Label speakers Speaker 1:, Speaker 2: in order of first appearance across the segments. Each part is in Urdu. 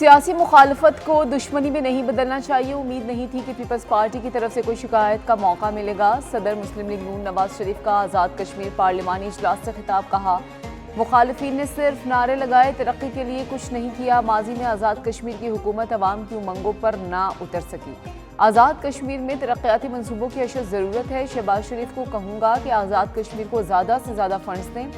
Speaker 1: سیاسی مخالفت کو دشمنی میں نہیں بدلنا چاہیے۔ امید نہیں تھی کہ پیپلز پارٹی کی طرف سے کوئی شکایت کا موقع ملے گا۔ صدر مسلم لیگ نون نواز شریف کا آزاد کشمیر پارلیمانی اجلاس سے خطاب۔ کہا مخالفین نے صرف نعرے لگائے، ترقی کے لیے کچھ نہیں کیا۔ ماضی میں آزاد کشمیر کی حکومت عوام کی امنگوں پر نہ اتر سکی۔ آزاد کشمیر میں ترقیاتی منصوبوں کی اشد ضرورت ہے۔ شہباز شریف کو کہوں گا کہ آزاد کشمیر کو زیادہ سے زیادہ فنڈز دیں۔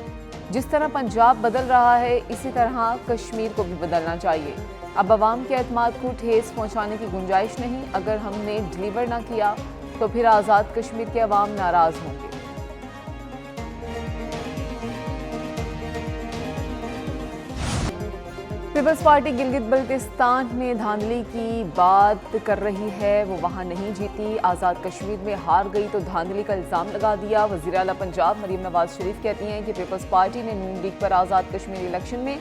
Speaker 1: جس طرح پنجاب بدل رہا ہے اسی طرح کشمیر کو بھی بدلنا چاہیے۔ اب عوام کے اعتماد کو ٹھیس پہنچانے کی گنجائش نہیں۔ اگر ہم نے ڈیلیور نہ کیا تو پھر آزاد کشمیر کے عوام ناراض ہوں گے۔ پیپلز پارٹی گلگت بلتستان میں دھاندلی کی بات کر رہی ہے، وہ وہاں نہیں جیتی۔ آزاد کشمیر میں ہار گئی تو دھاندلی کا الزام لگا دیا۔ وزیر اعلیٰ پنجاب مریم نواز شریف کہتی ہیں کہ پیپلز پارٹی نے نون لیگ پر آزاد کشمیر الیکشن میں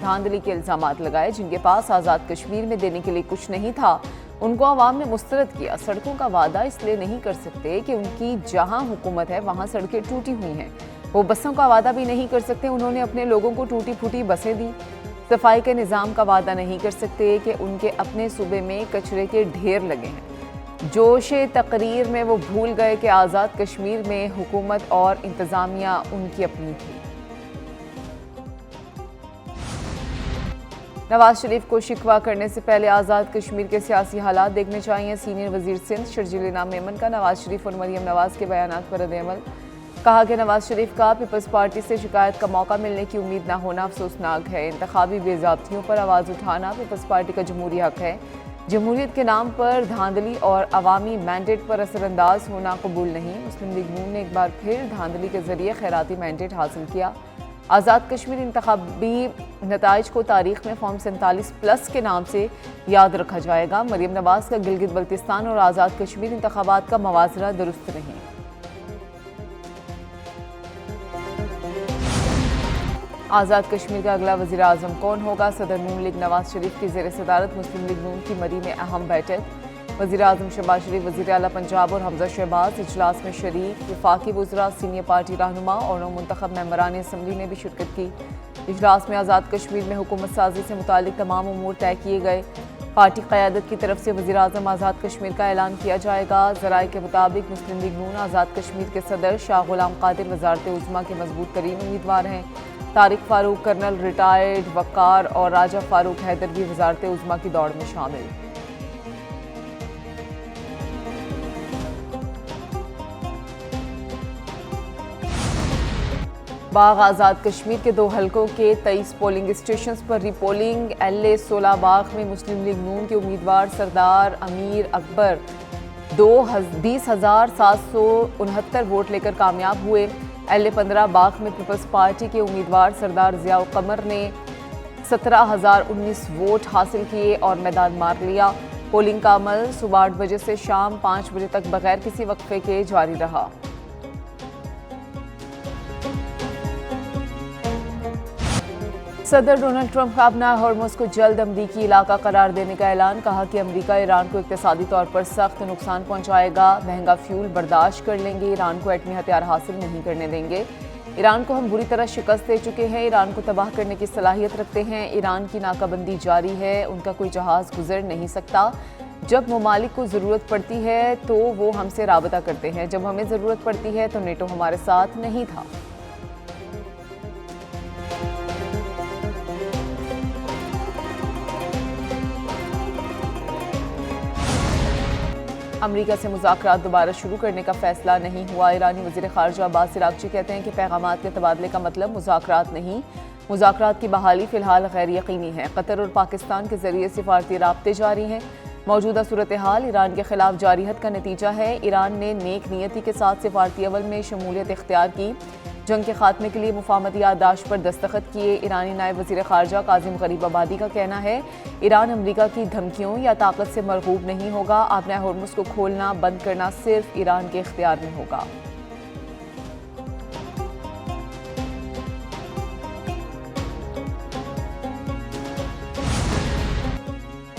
Speaker 1: دھاندلی کے الزامات لگائے۔ جن کے پاس آزاد کشمیر میں دینے کے لیے کچھ نہیں تھا ان کو عوام نے مسترد کیا۔ سڑکوں کا وعدہ اس لیے نہیں کر سکتے کہ ان کی جہاں حکومت ہے وہاں سڑکیں ٹوٹی ہوئی ہیں۔ وہ بسوں کا وعدہ بھی نہیں کر سکتے، انہوں نے اپنے لوگوں کو ٹوٹی پھوٹی بسیں دی۔ صفائی کے نظام کا وعدہ نہیں کر سکتے کہ ان کے اپنے صوبے میں کچرے کے ڈھیر لگے ہیں۔ جوش تقریر میں وہ بھول گئے کہ آزاد کشمیر میں حکومت اور انتظامیہ ان کی اپنی تھی۔ نواز شریف کو شکوہ کرنے سے پہلے آزاد کشمیر کے سیاسی حالات دیکھنے چاہیے۔ سینئر وزیر سندھ شرجیل انعام میمن کا نواز شریف اور مریم نواز کے بیانات پر رد عمل۔ کہا کہ نواز شریف کا پیپلز پارٹی سے شکایت کا موقع ملنے کی امید نہ ہونا افسوسناک ہے۔ انتخابی بے ضابطگیوں پر آواز اٹھانا پیپلز پارٹی کا جمہوری حق ہے۔ جمہوریت کے نام پر دھاندلی اور عوامی مینڈیٹ پر اثر انداز ہونا قبول نہیں۔ مسلم لیگ نون نے ایک بار پھر دھاندلی کے ذریعے خیراتی مینڈیٹ حاصل کیا۔ آزاد کشمیر انتخابی نتائج کو تاریخ میں فارم 47+ کے نام سے یاد رکھا جائے گا۔ مریم نواز کا گلگت بلتستان اور آزاد کشمیر انتخابات کا موازنہ درست نہیں۔ آزاد کشمیر کا اگلا وزیر اعظم کون ہوگا؟ صدر نون لیگ نواز شریف کی زیر صدارت مسلم لیگ نون کی مری میں اہم بیٹھک۔ وزیر اعظم شہباز شریف، وزیر اعلیٰ پنجاب اور حمزہ شہباز اجلاس میں شریک۔ وفاقی وزراء، سینئر پارٹی رہنما اور نو منتخب ممبران اسمبلی نے بھی شرکت کی۔ اجلاس میں آزاد کشمیر میں حکومت سازی سے متعلق تمام امور طے کیے گئے۔ پارٹی قیادت کی طرف سے وزیر اعظم آزاد کشمیر کا اعلان کیا جائے گا۔ ذرائع کے مطابق مسلم لیگ نون آزاد کشمیر کے صدر شاہ غلام قادر وزارت عظمیٰ کے مضبوط ترین امیدوار ہیں۔ طارق فاروق کرنل ریٹائرڈ وقار اور راجہ فاروق حیدر بھی وزارت عظمیٰ کی دوڑ میں شامل۔ باغ آزاد کشمیر کے 2 حلقوں کے 23 پولنگ اسٹیشنز پر ری پولنگ۔ LA 16 باغ میں مسلم لیگ نون کے امیدوار سردار امیر اکبر 20,769 ووٹ لے کر کامیاب ہوئے۔ LA 15 باغ میں پیپلز پارٹی کے امیدوار سردار ضیاء القمر نے 17,019 ووٹ حاصل کیے اور میدان مار لیا۔ پولنگ کا عمل صبح 8 بجے سے شام 5 بجے تک بغیر کسی وقفے کے جاری رہا۔ صدر ڈونلڈ ٹرمپ کا اپنا ہرمز کو جلد امریکی علاقہ قرار دینے کا اعلان۔ کہا کہ امریکہ ایران کو اقتصادی طور پر سخت نقصان پہنچائے گا۔ مہنگا فیول برداشت کر لیں گے، ایران کو ایٹمی ہتھیار حاصل نہیں کرنے دیں گے۔ ایران کو ہم بری طرح شکست دے چکے ہیں، ایران کو تباہ کرنے کی صلاحیت رکھتے ہیں۔ ایران کی ناکہ بندی جاری ہے، ان کا کوئی جہاز گزر نہیں سکتا۔ جب ممالک کو ضرورت پڑتی ہے تو وہ ہم سے رابطہ کرتے ہیں، جب ہمیں ضرورت پڑتی ہے تو نیٹو ہمارے ساتھ نہیں تھا۔ امریکہ سے مذاکرات دوبارہ شروع کرنے کا فیصلہ نہیں ہوا۔ ایرانی وزیر خارجہ عباس عراقچی کہتے ہیں کہ پیغامات کے تبادلے کا مطلب مذاکرات نہیں، مذاکرات کی بحالی فی الحال غیر یقینی ہے۔ قطر اور پاکستان کے ذریعے سفارتی رابطے جاری ہیں۔ موجودہ صورتحال ایران کے خلاف جارحیت کا نتیجہ ہے۔ ایران نے نیک نیتی کے ساتھ سفارتی عمل میں شمولیت اختیار کی، جنگ کے خاتمے کے لیے مفاہمتی یادداشت پر دستخط کیے۔ ایرانی نائب وزیر خارجہ کاظم غریب آبادی کا کہنا ہے ایران امریکہ کی دھمکیوں یا طاقت سے مرغوب نہیں ہوگا۔ آبِ ہرمز کو کھولنا بند کرنا صرف ایران کے اختیار میں ہوگا۔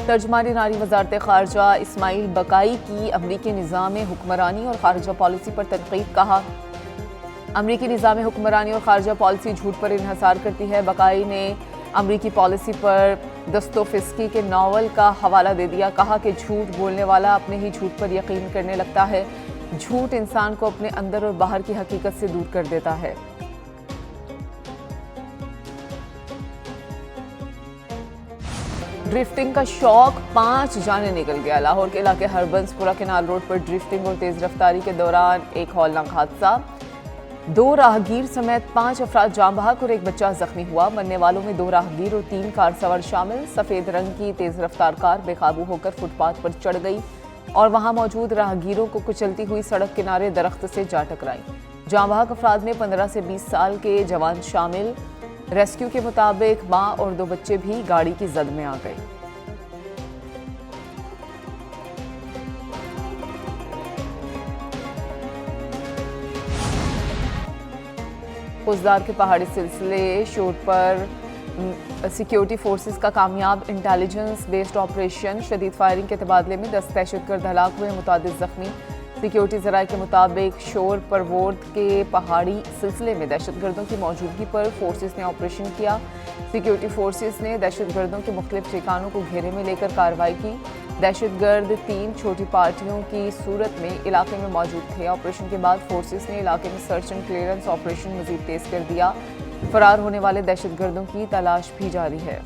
Speaker 1: ترجمان ناری وزارت خارجہ اسماعیل بقائی کی امریکی نظام حکمرانی اور خارجہ پالیسی پر تنقید۔ کہا امریکی نظام حکمرانی اور خارجہ پالیسی جھوٹ پر انحصار کرتی ہے۔ بقائی نے امریکی پالیسی پر دستوفسکی کے ناول کا حوالہ دے دیا، کہا کہ جھوٹ بولنے والا اپنے ہی جھوٹ پر یقین کرنے لگتا ہے، جھوٹ انسان کو اپنے اندر اور باہر کی حقیقت سے دور کر دیتا ہے۔ ڈرفٹنگ کا شوق 5 جانے نکل گیا۔ لاہور کے علاقے ہربنس پورہ کینال روڈ پر ڈرفٹنگ اور تیز رفتاری کے دوران ایک ہولناک حادثہ، 2 راہگیر سمیت 5 افراد جاں بحق اور ایک بچہ زخمی ہوا۔ مرنے والوں میں 2 راہگیر اور 3 کار سوار شامل۔ سفید رنگ کی تیز رفتار کار بے قابو ہو کر فٹ پاتھ پر چڑھ گئی اور وہاں موجود راہگیروں کو کچلتی ہوئی سڑک کنارے درخت سے جا ٹکرائی۔ جاں بحق افراد میں 15 سے 20 سال کے جوان شامل۔ ریسکیو کے مطابق ماں اور 2 بچے بھی گاڑی کی زد میں آ گئے۔ کوزدار کے پہاڑی سلسلے شور پر سیکیورٹی فورسز کا کامیاب انٹیلیجنس بیسڈ آپریشن، شدید فائرنگ کے تبادلے میں 10 دہشت گرد ہلاک ہوئے، متعدد زخمی۔ سیکیورٹی ذرائع کے مطابق شور پرورد کے پہاڑی سلسلے میں دہشت گردوں کی موجودگی پر فورسز نے آپریشن کیا۔ سیکیورٹی فورسز نے دہشت گردوں کے مختلف ٹھکانوں کو گھیرے میں لے کر کارروائی کی۔ دہشت گرد 3 چھوٹی پارٹیوں کی صورت میں علاقے میں موجود تھے۔ آپریشن کے بعد فورسز نے علاقے میں سرچ اینڈ کلیئرنس آپریشن مزید تیز کر دیا۔ فرار ہونے والے دہشت گردوں کی تلاش بھی جاری ہے۔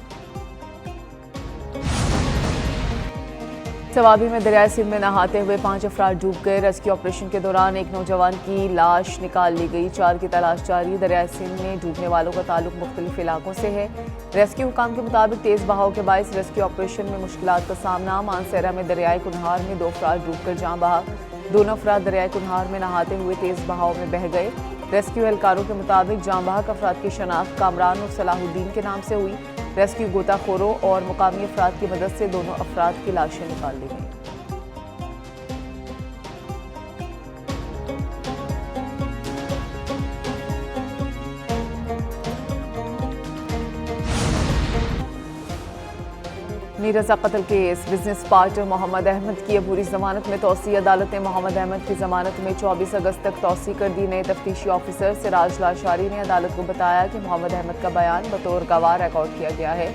Speaker 1: سوابی میں دریائے سندھ میں نہاتے ہوئے 5 افراد ڈوب گئے۔ ریسکیو آپریشن کے دوران ایک نوجوان کی لاش نکال لی گئی، 4 کی تلاش جاری۔ دریائے سندھ میں ڈوبنے والوں کا تعلق مختلف علاقوں سے ہے۔ ریسکیو حکام کے مطابق تیز بہاؤ کے باعث ریسکیو آپریشن میں مشکلات کا سامنا۔ مانسہرہ میں دریائے کنہار میں 2 افراد ڈوب کر جاں بحق، دونوں افراد دریائے کنہار میں نہاتے ہوئے تیز بہاؤ میں بہہ گئے۔ ریسکیو اہلکاروں کے مطابق جاں بحق افراد کی شناخت کامران اور صلاح الدین کے نام سے ہوئی۔ ریسکیو غوطہ خوروں اور مقامی افراد کی مدد سے دونوں افراد کی لاشیں نکال لی گئیں۔ میر رضا قتل کیس، بزنس پارٹنر محمد احمد کی عبوری ضمانت میں توسیع۔ عدالت نے محمد احمد کی ضمانت میں 24 اگست تک توسیع کر دی۔ نئے تفتیشی آفیسر سراج لاشاری نے عدالت کو بتایا کہ محمد احمد کا بیان بطور گواہ ریکارڈ کیا گیا ہے۔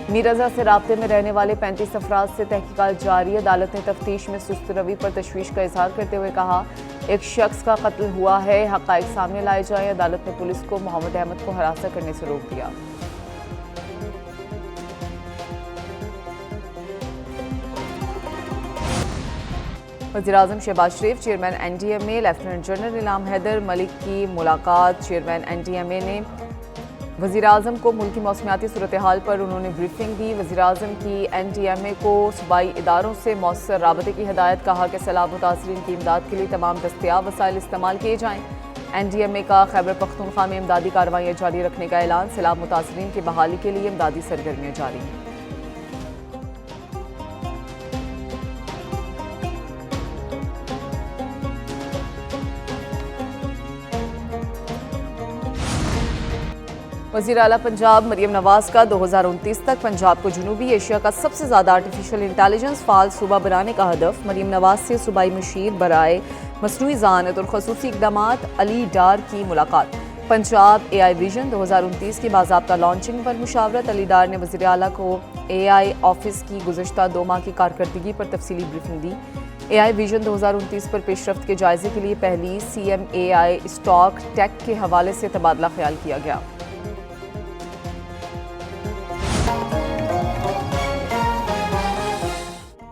Speaker 1: میر رضا سے رابطے میں رہنے والے 35 افراد سے تحقیقات جاری۔ عدالت نے تفتیش میں سست روی پر تشویش کا اظہار کرتے ہوئے کہا، ایک شخص کا قتل ہوا ہے، حقائق سامنے لائے جائیں۔ عدالت نے پولیس کو محمد احمد کو ہراساں کرنے سے روک دیا۔ وزیراعظم Shehbaz Sharif, chairman N D M A lieutenant general Inam Haider Malik کی ملاقات۔ Chairman N D M A نے وزیراعظم کو ملکی موسمیاتی صورتحال پر انہوں نے بریفنگ دی۔ وزیراعظم کی این ڈی ایم اے کو صوبائی اداروں سے مؤثر رابطے کی ہدایت، کہا کہ سیلاب متاثرین کی امداد کے لیے تمام دستیاب وسائل استعمال کیے جائیں۔ این ڈی ایم اے کا خیبر پختونخوا میں امدادی کارروائیاں جاری رکھنے کا اعلان، سیلاب متاثرین کی بحالی کے لیے امدادی سرگرمیاں جاری ہیں۔ وزیر اعلیٰ پنجاب مریم نواز کا 2029 تک پنجاب کو جنوبی ایشیا کا سب سے زیادہ آرٹیفیشل انٹیلیجنس فعال صوبہ بنانے کا ہدف۔ مریم نواز سے صوبائی مشیر برائے مصنوعی ذہانت اور خصوصی اقدامات علی ڈار کی ملاقات۔ پنجاب اے آئی ویژن 2029 کی باضابطہ لانچنگ پر مشاورت۔ علی ڈار نے وزیر اعلیٰ کو اے آئی آفس کی گزشتہ 2 ماہ کی کارکردگی پر تفصیلی بریفنگ دی۔ اے آئی ویژن 2029 پر پیش رفت کے جائزے کے لیے پہلی سی ایم اے آئی اسٹاک ٹیک کے حوالے سے تبادلہ خیال کیا گیا۔